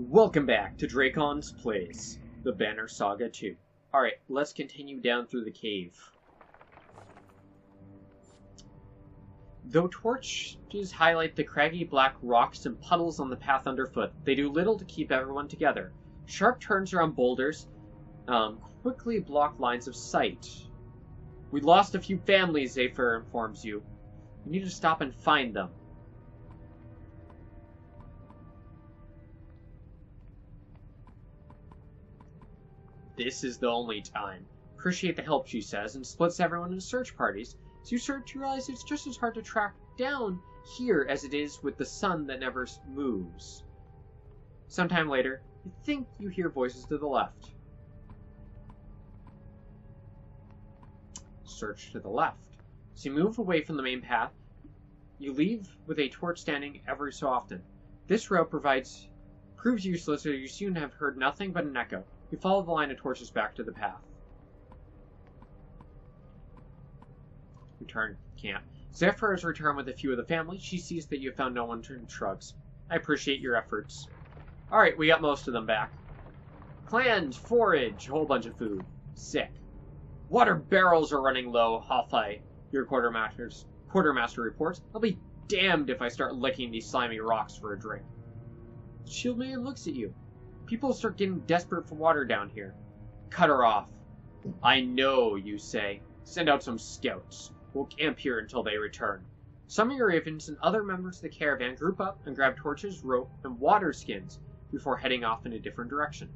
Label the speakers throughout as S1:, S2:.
S1: Welcome back to Dracon's Place, the Banner Saga 2. Alright, let's continue down through the cave. Though torches highlight the craggy black rocks and puddles on the path underfoot, they do little to keep everyone together. Sharp turns around boulders quickly block lines of sight. We lost a few families, Zephyr informs you. You need to stop and find them. This is the only time. Appreciate the help, she says, and splits everyone into search parties. So you start to realize it's just as hard to track down here as it is with the sun that never moves. Sometime later, you think you hear voices to the left. Search to the left. So you move away from the main path. You leave with a torch standing every so often. This route proves useless, so you soon have heard nothing but an echo. You follow the line of torches back to the path. Return camp. Zephyr has returned with a few of the family. She sees that you have found no one and shrugs. I appreciate your efforts. Alright, we got most of them back. Clans, forage, whole bunch of food. Sick. Water barrels are running low, Hawthai, your quartermaster reports. I'll be damned if I start licking these slimy rocks for a drink. Shieldman looks at you. People start getting desperate for water down here. Cut her off. I know, you say. Send out some scouts. We'll camp here until they return. Some of your ravens and other members of the caravan group up and grab torches, rope, and water skins before heading off in a different direction.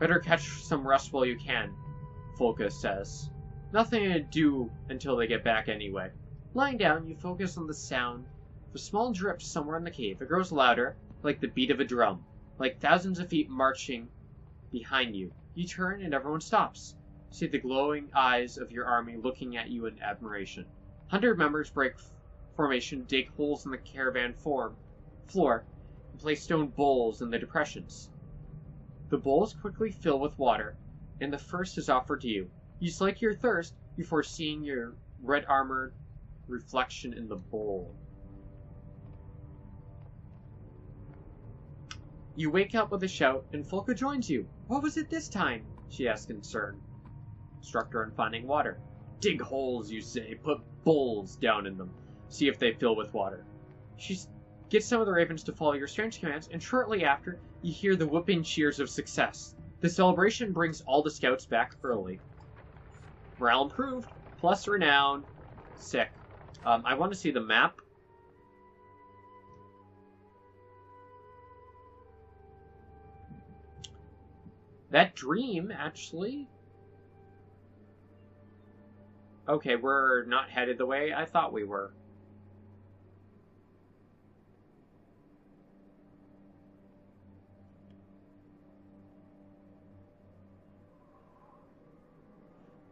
S1: Better catch some rest while you can, Folka says. Nothing to do until they get back anyway. Lying down, you focus on the sound of a small drip somewhere in the cave. It grows louder, like the beat of a drum. Like thousands of feet marching behind you. You turn and everyone stops. You see the glowing eyes of your army looking at you in admiration. 100 members break formation, dig holes in the caravan floor, and place stone bowls in the depressions. The bowls quickly fill with water, and the first is offered to you. You slake your thirst before seeing your red-armored reflection in the bowl. You wake up with a shout, and Folka joins you. What was it this time? She asks concerned. Instructor in finding water. Dig holes, you say. Put bowls down in them. See if they fill with water. She gets some of the ravens to follow your strange commands, and shortly after, you hear the whooping cheers of success. The celebration brings all the scouts back early. Morale improved, plus renown. Sick. I want to see the map. That dream, actually... Okay, we're not headed the way I thought we were.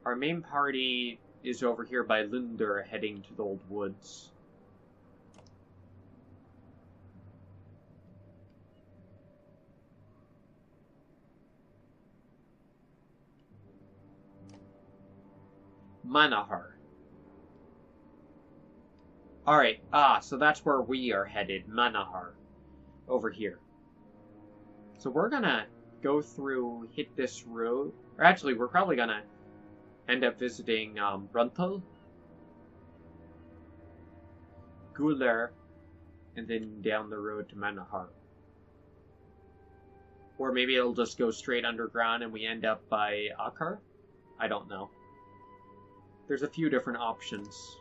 S1: Our main party is over here by Lunder, heading to the old woods. Manahar. Alright, so that's where we are headed, Manahar. Over here. So we're gonna go through, hit this road. Or actually, we're probably gonna end up visiting, Runtal, Guler, and then down the road to Manahar. Or maybe it'll just go straight underground and we end up by Akar? I don't know. There's a few different options.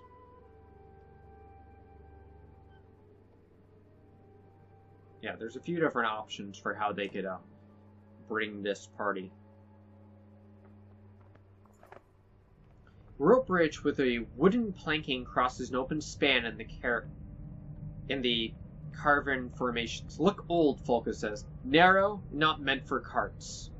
S1: Yeah, there's a few different options for how they could bring this party. Rope bridge with a wooden planking crosses an open span in the carven formations. Look old, Folka says. Narrow, not meant for carts.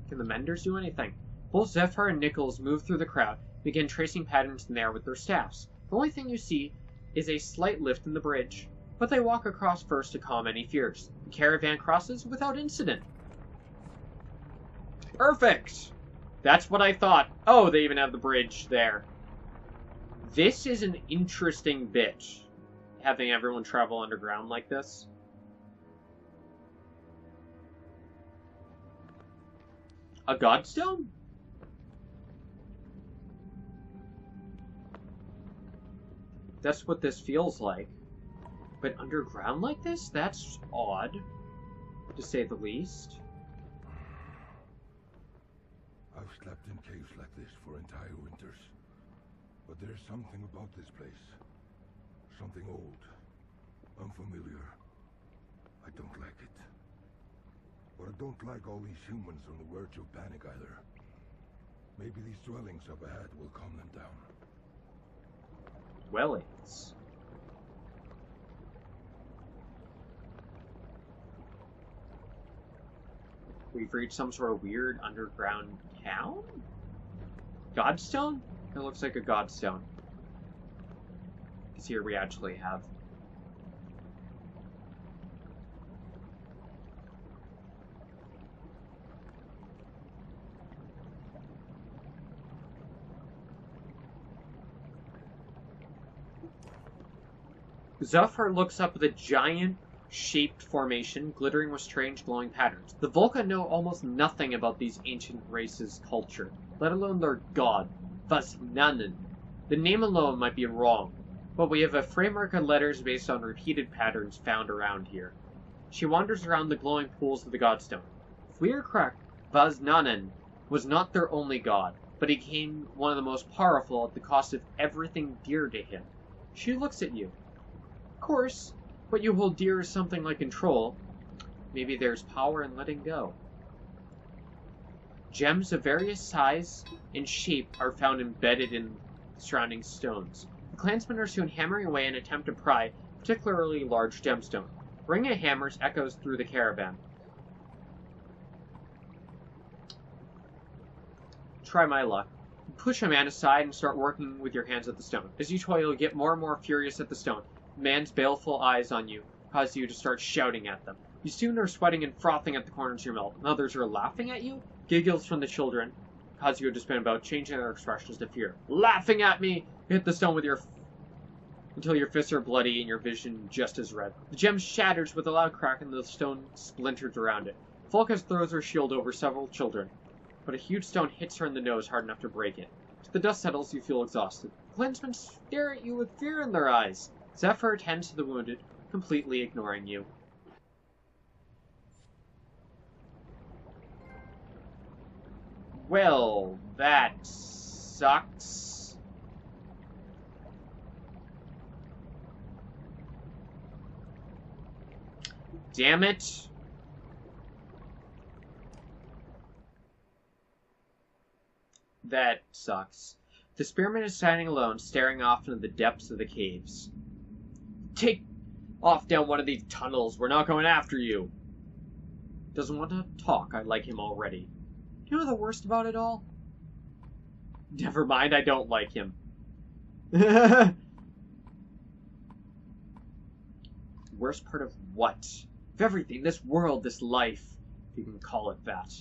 S1: Can the menders do anything? Both Zephyr and Nichols move through the crowd, begin tracing patterns in the air with their staffs. The only thing you see is a slight lift in the bridge, but they walk across first to calm any fears. The caravan crosses without incident. Perfect! That's what I thought. Oh, they even have the bridge there. This is an interesting bit. having everyone travel underground like this. A godstone? That's what this feels like. But underground like this? That's odd, to say the least.
S2: I've slept in caves like this for entire winters. But there's something about this place. Something old. Unfamiliar. I don't like it. But I don't like all these humans on the verge of panic either. Maybe these dwellings up ahead will calm them down.
S1: Dwellings? We've reached some sort of weird underground town? Godstone? It looks like a godstone. Because here we actually have. Zephyr looks up at a giant-shaped formation, glittering with strange glowing patterns. The Volca know almost nothing about these ancient races' culture, let alone their god, Vaznanen. The name alone might be wrong, but we have a framework of letters based on repeated patterns found around here. She wanders around the glowing pools of the godstone. If we are correct, Vaznanen was not their only god, but he became one of the most powerful at the cost of everything dear to him. She looks at you. Of course, what you hold dear is something like control. Maybe there's power in letting go. Gems of various size and shape are found embedded in surrounding stones. The clansmen are soon hammering away in an attempt to pry a particularly large gemstone. Ringing of hammers echoes through the caravan. Try my luck. Push a man aside and start working with your hands at the stone. As you toil, you'll get more and more furious at the stone. The man's baleful eyes on you cause you to start shouting at them. You soon are sweating and frothing at the corners of your mouth, and others are laughing at you. Giggles from the children cause you to spin about, changing their expressions to fear. Laughing at me! You hit the stone with until your fists are bloody and your vision just as red. The gem shatters with a loud crack and the stone splinters around it. Volca throws her shield over several children, but a huge stone hits her in the nose hard enough to break it. As the dust settles, you feel exhausted. The clansmen stare at you with fear in their eyes. Zephyr tends to the wounded, completely ignoring you. Well, that sucks. Damn it. That sucks. The spearman is standing alone, staring off into the depths of the caves. Take off down one of these tunnels. We're not going after you. Doesn't want to talk. I like him already. You know the worst about it all? Never mind, I don't like him. Worst part of what? Of everything. This world, this life, if you can call it that.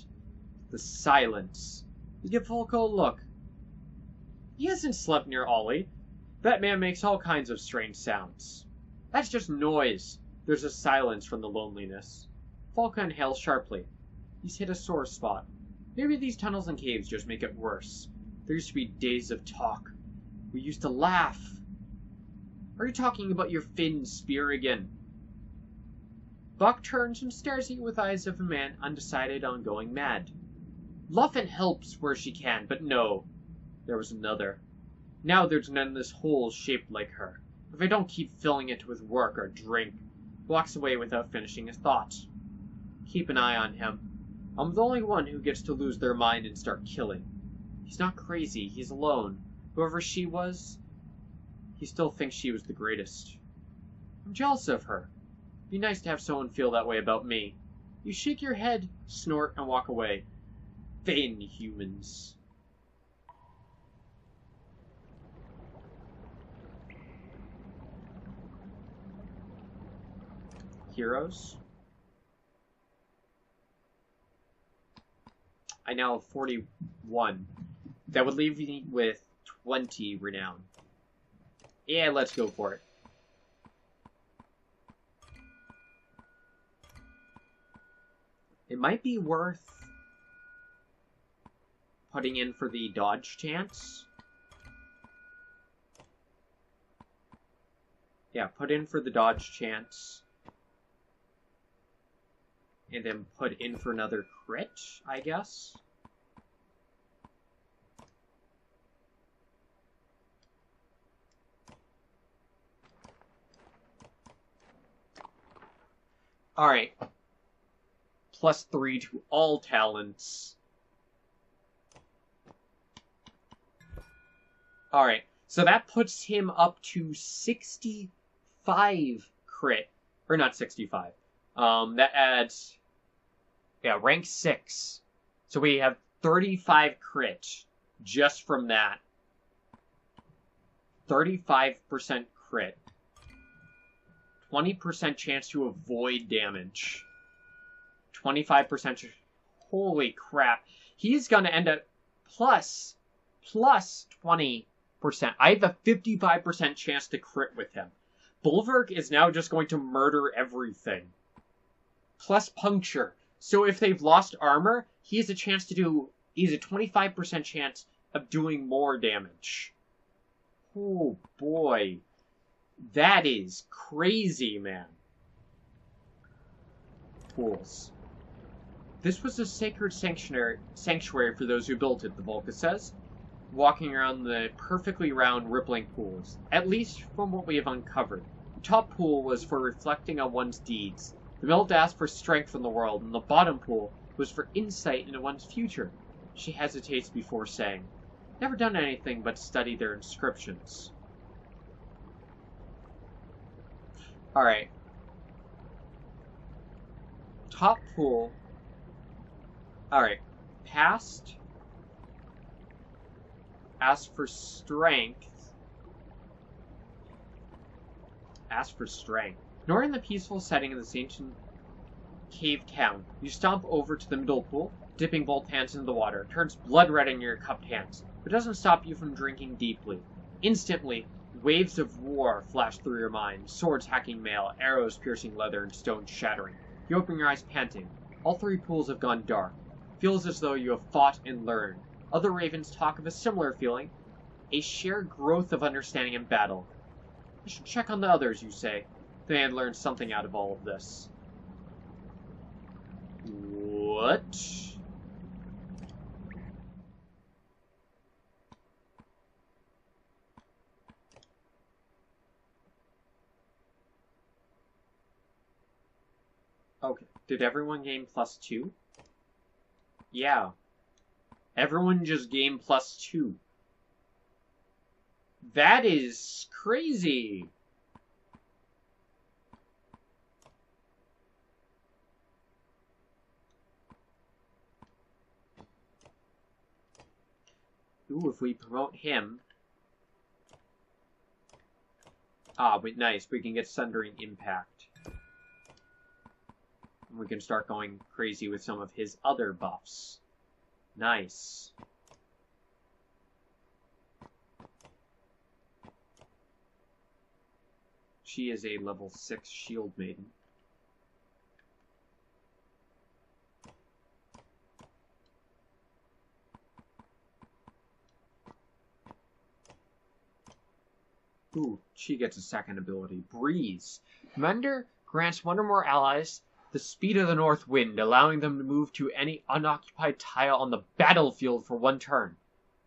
S1: The silence. You give Volca a look. He hasn't slept near Ollie. That man makes all kinds of strange sounds. That's just noise. There's a silence from the loneliness. Volca inhales sharply. He's hit a sore spot. Maybe these tunnels and caves just make it worse. There used to be days of talk. We used to laugh. Are you talking about your Finn spear again? Buck turns and stares at you with eyes of a man undecided on going mad. Luffin helps where she can, but no. There was another. Now there's none in this hole shaped like her. If I don't keep filling it with work or drink, walks away without finishing his thoughts. Keep an eye on him. I'm the only one who gets to lose their mind and start killing. He's not crazy, he's alone. Whoever she was, he still thinks she was the greatest. I'm jealous of her. Be nice to have someone feel that way about me. You shake your head, snort, and walk away. Vain humans. Heroes. I now have 41. That would leave me with 20 renown. Yeah, let's go for it. It might be worth putting in for the dodge chance. Yeah, put in for the dodge chance. And then put in for another crit, I guess. Alright. +3 to all talents. Alright, so that puts him up to 65 crit. Or not 65. That adds... Yeah, rank 6. So we have 35 crit just from that. 35% crit. 20% chance to avoid damage. 25%. Holy crap. He's going to end up plus 20%. I have a 55% chance to crit with him. Bulwark is now just going to murder everything. Plus puncture. So if they've lost armor, he has a chance to do... He has a 25% chance of doing more damage. Oh boy. That is crazy, man. Fools. This was a sacred sanctuary for those who built it, the Volca says, walking around the perfectly round, rippling pools. At least from what we have uncovered. The top pool was for reflecting on one's deeds. The middle asked for strength from the world, and the bottom pool was for insight into one's future. She hesitates before saying, "Never done anything but study their inscriptions." Alright. Top pool. Alright. Past. Ask for strength. Ask for strength. Ignoring the peaceful setting of this ancient cave town, you stomp over to the middle pool, dipping both hands into the water. It turns blood red in your cupped hands, but doesn't stop you from drinking deeply. Instantly, waves of war flash through your mind, swords hacking mail, arrows piercing leather, and stones shattering. You open your eyes panting. All three pools have gone dark. Feels as though you have fought and learned. Other ravens talk of a similar feeling, a shared growth of understanding in battle. I should check on the others, you say. They had learned something out of all of this. What? Okay, did everyone gain +2? Yeah. Everyone just gained +2. That is crazy. Ooh, if we promote him... Ah, but nice. We can get Sundering Impact. And we can start going crazy with some of his other buffs. Nice. She is a level 6 shield maiden. Ooh, she gets a second ability. Breeze. Commander grants one or more allies the speed of the north wind, allowing them to move to any unoccupied tile on the battlefield for one turn.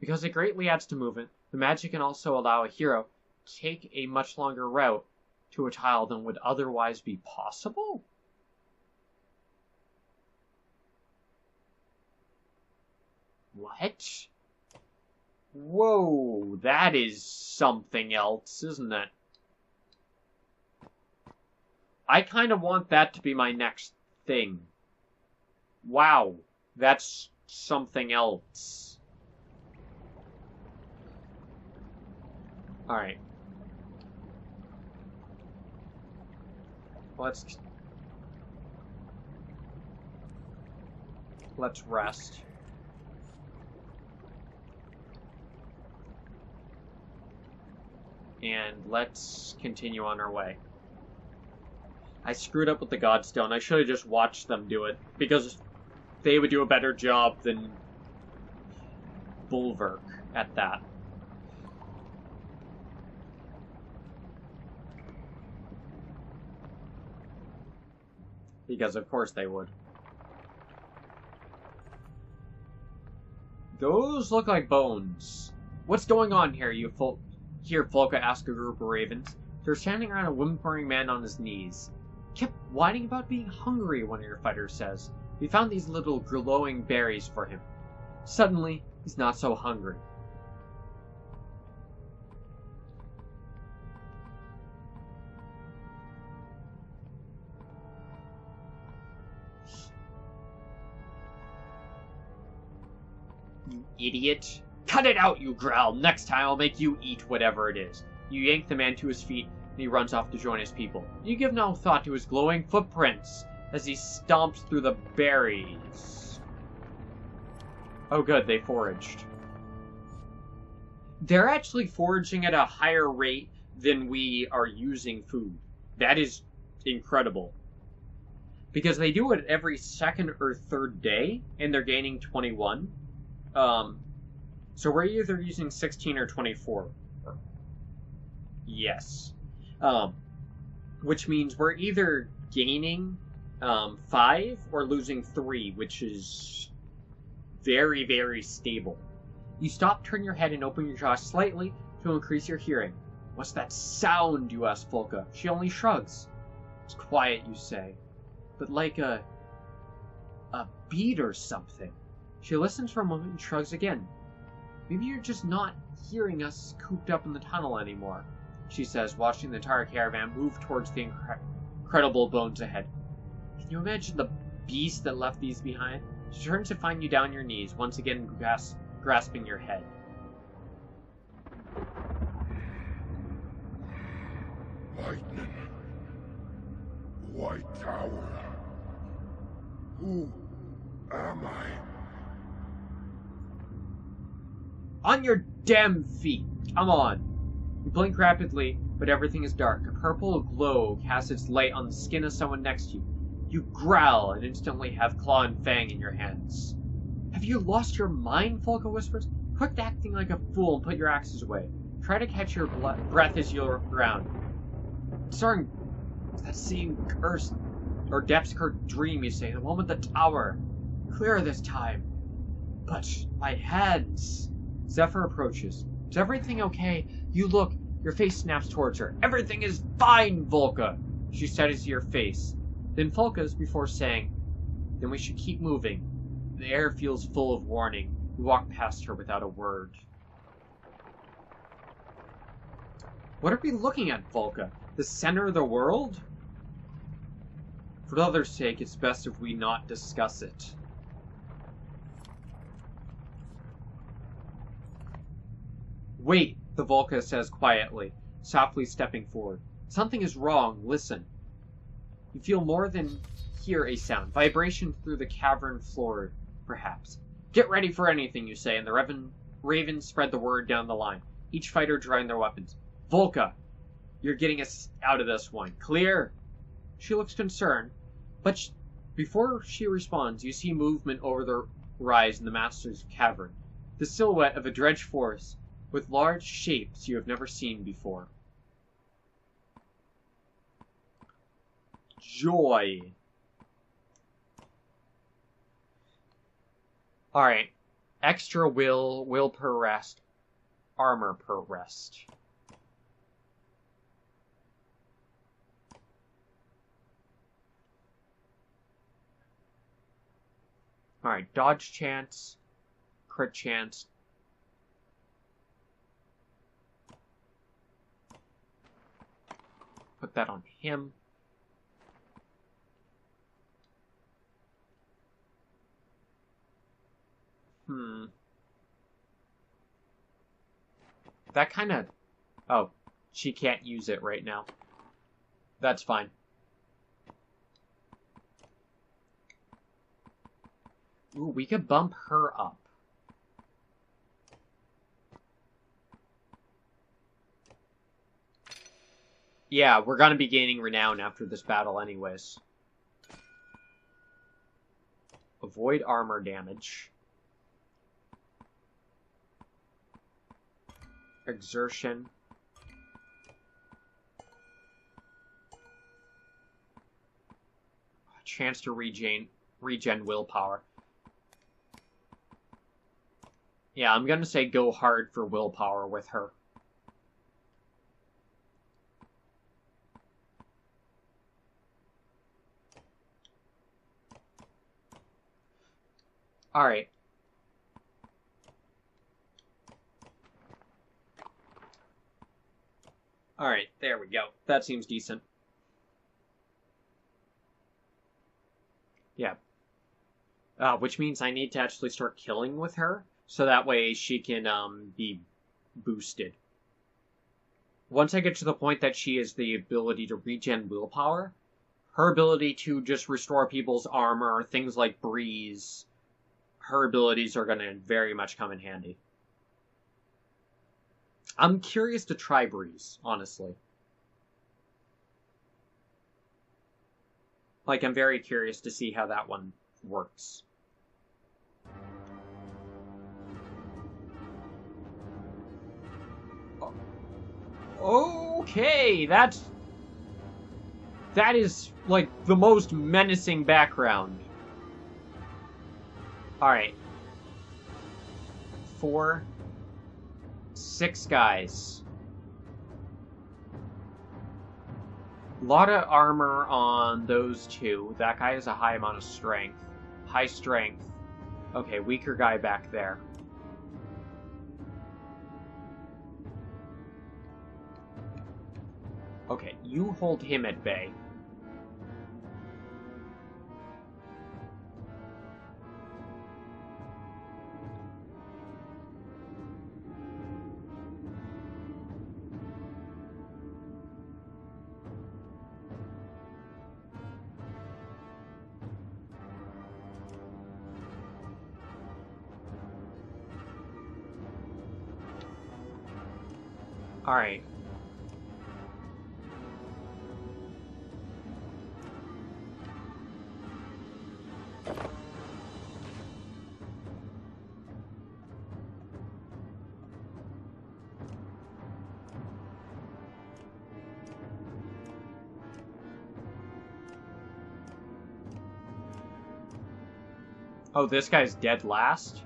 S1: Because it greatly adds to movement, the magic can also allow a hero to take a much longer route to a tile than would otherwise be possible? What? Whoa, that is something else, isn't it? I kind of want that to be my next thing. Wow, that's something else. Alright. Let's rest. And let's continue on our way. I screwed up with the Godstone. I should have just watched them do it. Because they would do a better job than Bulwark at that. Because of course they would. Those look like bones. What's going on here, Here, Volka asked a group of ravens. They're standing around a whimpering man on his knees. Kept whining about being hungry, one of your fighters says. We found these little glowing berries for him. Suddenly, he's not so hungry. You idiot. Cut it out, you growl. Next time I'll make you eat whatever it is. You yank the man to his feet, and he runs off to join his people. You give no thought to his glowing footprints as he stomps through the berries. Oh good, they foraged. They're actually foraging at a higher rate than we are using food. That is incredible. Because they do it every second or third day, and they're gaining 21. So we're either using 16 or 24. Yes. Which means we're either gaining 5 or losing 3, which is very, very stable. You stop, turn your head, and open your jaw slightly to increase your hearing. What's that sound, you ask Volka. She only shrugs. It's quiet, you say. But like a beat or something. She listens for a moment and shrugs again. Maybe you're just not hearing us cooped up in the tunnel anymore, she says, watching the entire caravan move towards the incredible bones ahead. Can you imagine the beast that left these behind? She turns to find you down your knees, once again grasping your head.
S2: Lightning. White Tower. Who am I?
S1: On your damn feet! Come on! You blink rapidly, but everything is dark. A purple glow casts its light on the skin of someone next to you. You growl and instantly have claw and fang in your hands. Have you lost your mind? Volka whispers. Quit acting like a fool and put your axes away. Try to catch your breath as you look around. Starting that same cursed or depths-cursed dream, you say, the one with the tower. Clear this time. But my hands. Zephyr approaches. Is everything okay? You look. Your face snaps towards her. Everything is fine, Volka. She studies your face. Then focus before saying, then we should keep moving. The air feels full of warning. You walk past her without a word. What are we looking at, Volka? The center of the world? For the other's sake, it's best if we not discuss it. Wait, the Volka says quietly, softly stepping forward. Something is wrong. Listen. You feel more than hear a sound. Vibration through the cavern floor, perhaps. Get ready for anything, you say, and the ravens spread the word down the line, each fighter drawing their weapons. Volka, you're getting us out of this one. Clear? She looks concerned, but before she responds, you see movement over the rise in the Master's cavern. The silhouette of a Dredge force with large shapes you have never seen before. Joy. Alright. Extra will per rest, armor per rest. Alright, dodge chance, crit chance. Put that on him. That kind of... Oh, she can't use it right now. That's fine. Ooh, we could bump her up. Yeah, we're gonna be gaining renown after this battle anyways. avoid armor damage. Exertion. Chance to regen willpower. Yeah, I'm gonna say go hard for willpower with her. Alright. Alright, there we go. That seems decent. Yeah. Which means I need to actually start killing with her, so that way she can, be boosted. Once I get to the point that she has the ability to regen willpower, her ability to just restore people's armor, things like breeze, her abilities are gonna very much come in handy. I'm curious to try breeze, honestly. Like, I'm very curious to see how that one works. Okay, that is, like, the most menacing background. Alright. 4, 6 guys. A lot of armor on those two. That guy has a high amount of strength. High strength. Okay, weaker guy back there. Okay, you hold him at bay. Alright. Oh, this guy's dead last?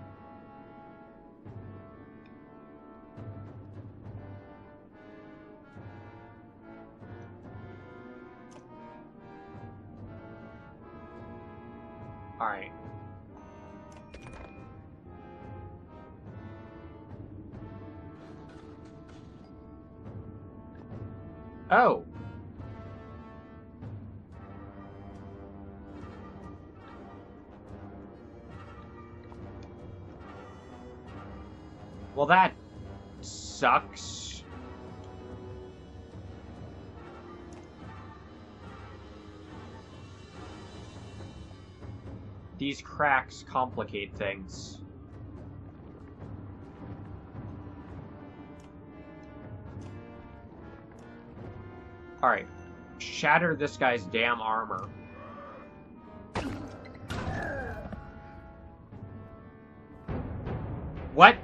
S1: Alright. Oh. Well, that sucks. These cracks complicate things. Alright. Shatter this guy's damn armor. What?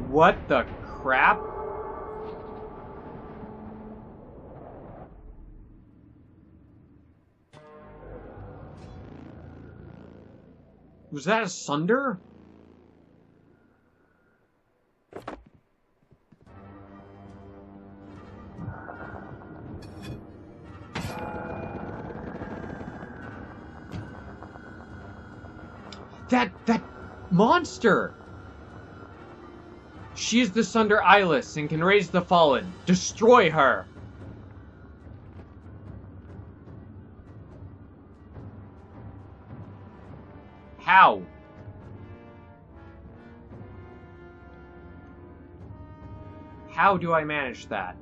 S1: What the crap? Was that a sunder? That monster! She is the Sunder Eyeless and can raise the fallen. Destroy her! How? How do I manage that?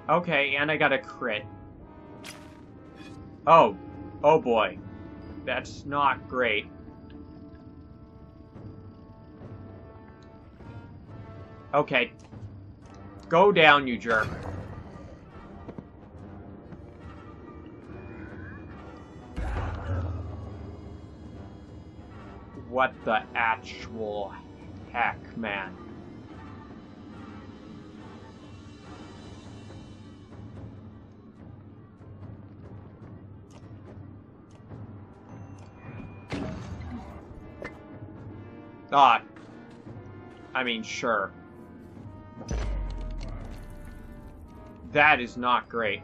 S1: Okay, and I got a crit. Oh. Oh boy. That's not great. Okay. Go down, you jerk. What the actual heck, man? Ah. I mean, sure. That is not great.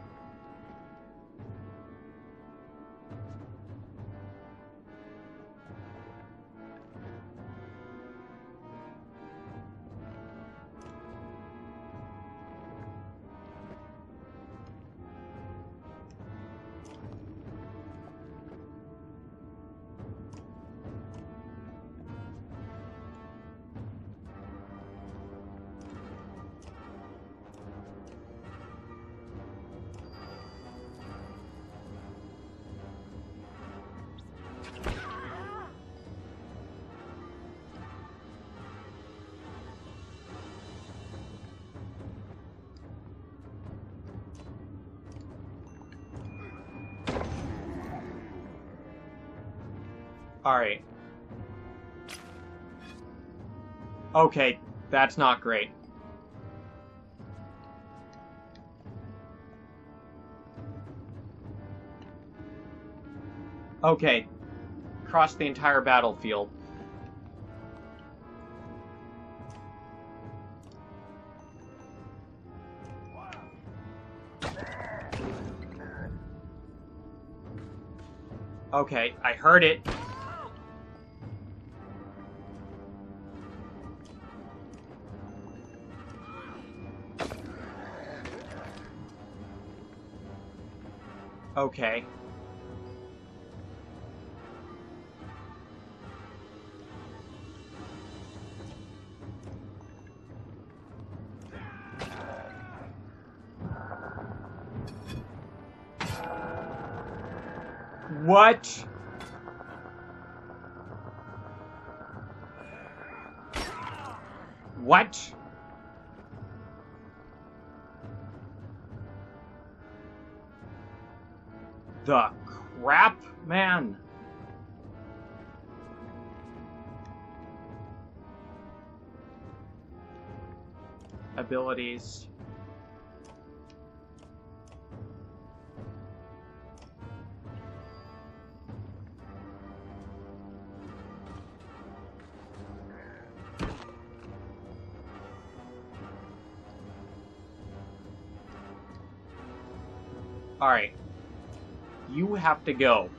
S1: Alright. Okay, that's not great. Okay. Cross the entire battlefield. Okay, I heard it. Okay. What? What? The crap, man. Abilities. Alright. You have to go.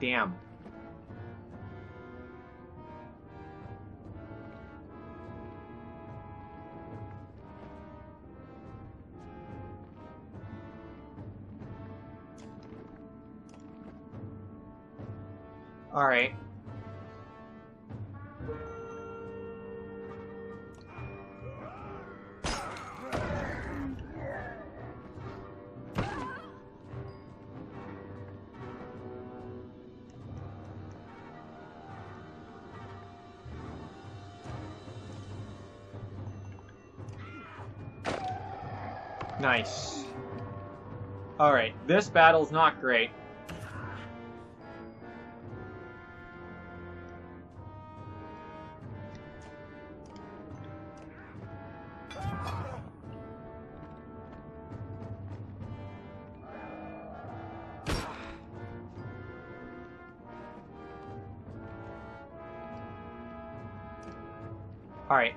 S1: Damn. Alright. Nice. Alright, this battle's not great. Alright.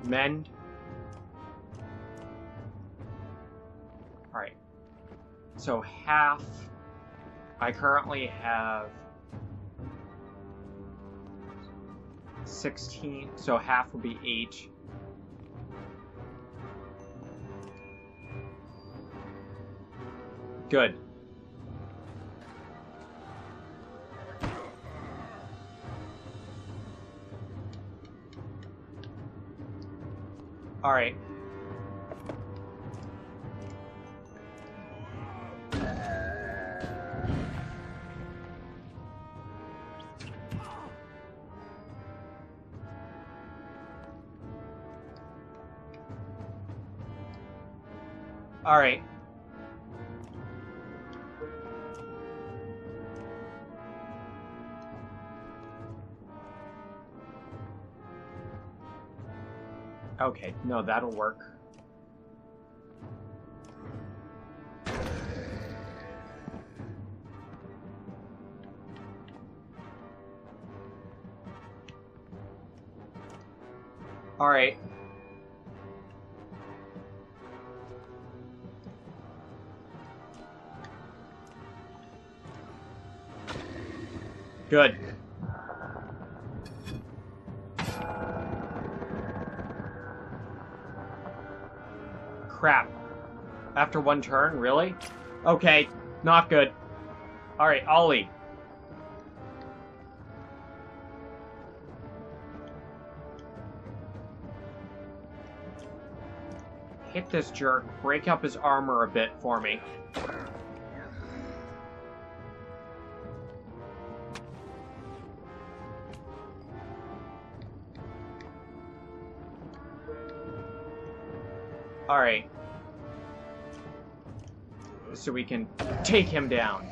S1: Mend. Alright. So half. I currently have 16, so half will be 8. Good. Alright. Alright. Okay, no, that'll work. Alright. Good. Crap. After one turn, really? Okay, not good. Alright, Ollie. Hit this jerk, break up his armor a bit for me. Alright. So we can take him down.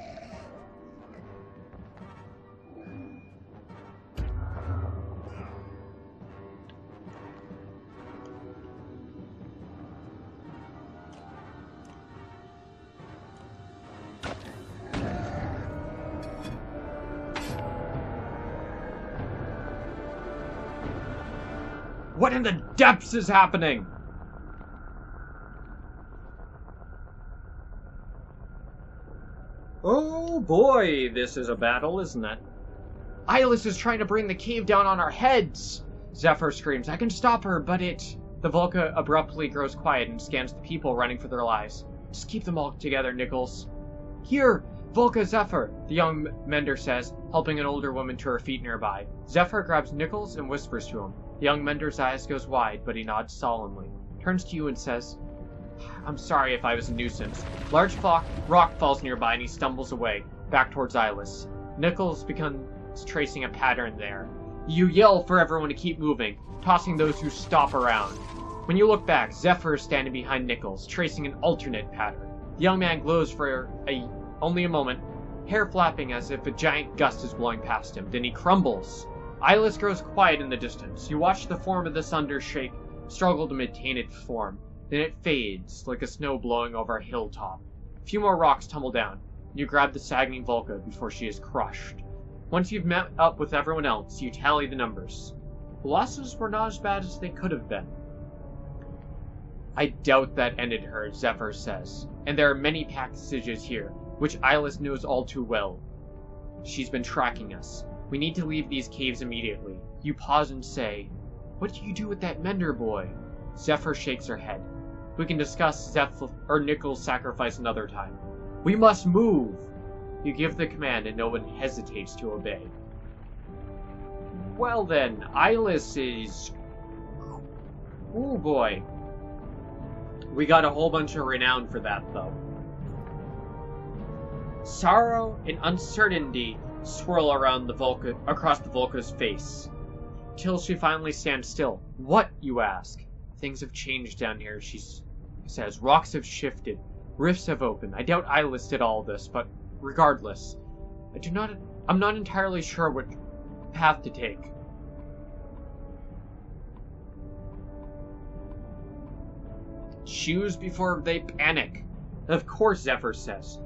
S1: What in the depths is happening? Oh boy, this is a battle, isn't it? Eyeless is trying to bring the cave down on our heads! Zephyr screams, I can stop her, but it... The Volca abruptly grows quiet and scans the people running for their lives. Just keep them all together, Nichols. Here! Volca Zephyr, the young mender says, helping an older woman to her feet nearby. Zephyr grabs Nichols and whispers to him. The young mender's eyes goes wide, but he nods solemnly. Turns to you and says, I'm sorry if I was a nuisance. Large rock falls nearby and he stumbles away, back towards Eyeless. Nichols becomes tracing a pattern there. You yell for everyone to keep moving, tossing those who stop around. When you look back, Zephyr is standing behind Nichols, tracing an alternate pattern. The young man glows for only a moment, hair flapping as if a giant gust is blowing past him. Then he crumbles. Eyeless grows quiet in the distance. You watch the form of the Sunder shake, struggle to maintain its form. Then it fades, like a snow blowing over a hilltop. A few more rocks tumble down. You grab the sagging Volca before she is crushed. Once you've met up with everyone else, you tally the numbers. The losses were not as bad as they could have been. I doubt that ended her, Zephyr says. And there are many passages here, which Eyeless knows all too well. She's been tracking us. We need to leave these caves immediately. You pause and say, What do you do with that mender boy? Zephyr shakes her head. We can discuss Nichols' sacrifice another time. We must move! You give the command and no one hesitates to obey. Well then, Eyeless is... Ooh boy. We got a whole bunch of renown for that though. Sorrow and uncertainty swirl around across the Volca's face, till she finally stands still. What, you ask? Things have changed down here, she says. Rocks have shifted. Rifts have opened. I doubt Eyeless did all this, but regardless, I'm not entirely sure what path to take. Choose before they panic. Of course, Zephyr says.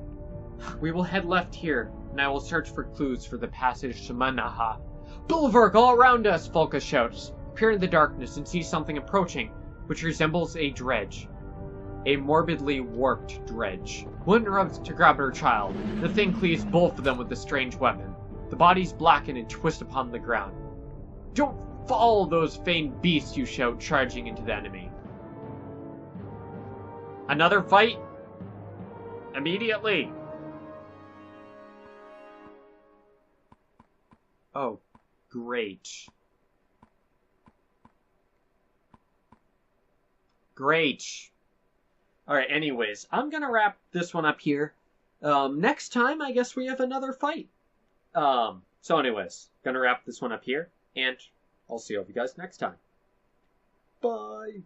S1: We will head left here, and I will search for clues for the passage to Manaha. Bulwark all around us, Volca shouts. Peer in the darkness and see something approaching, which resembles a dredge. A morbidly warped dredge. One rubs to grab her child. The thing cleaves both of them with a strange weapon. The bodies blacken and twist upon the ground. Don't follow those feigned beasts, you shout, charging into the enemy. Another fight? Immediately! Oh, great. Great. Alright, anyways, I'm gonna wrap this one up here. Next time, I guess we have another fight. So anyways, gonna wrap this one up here, and I'll see you guys next time. Bye!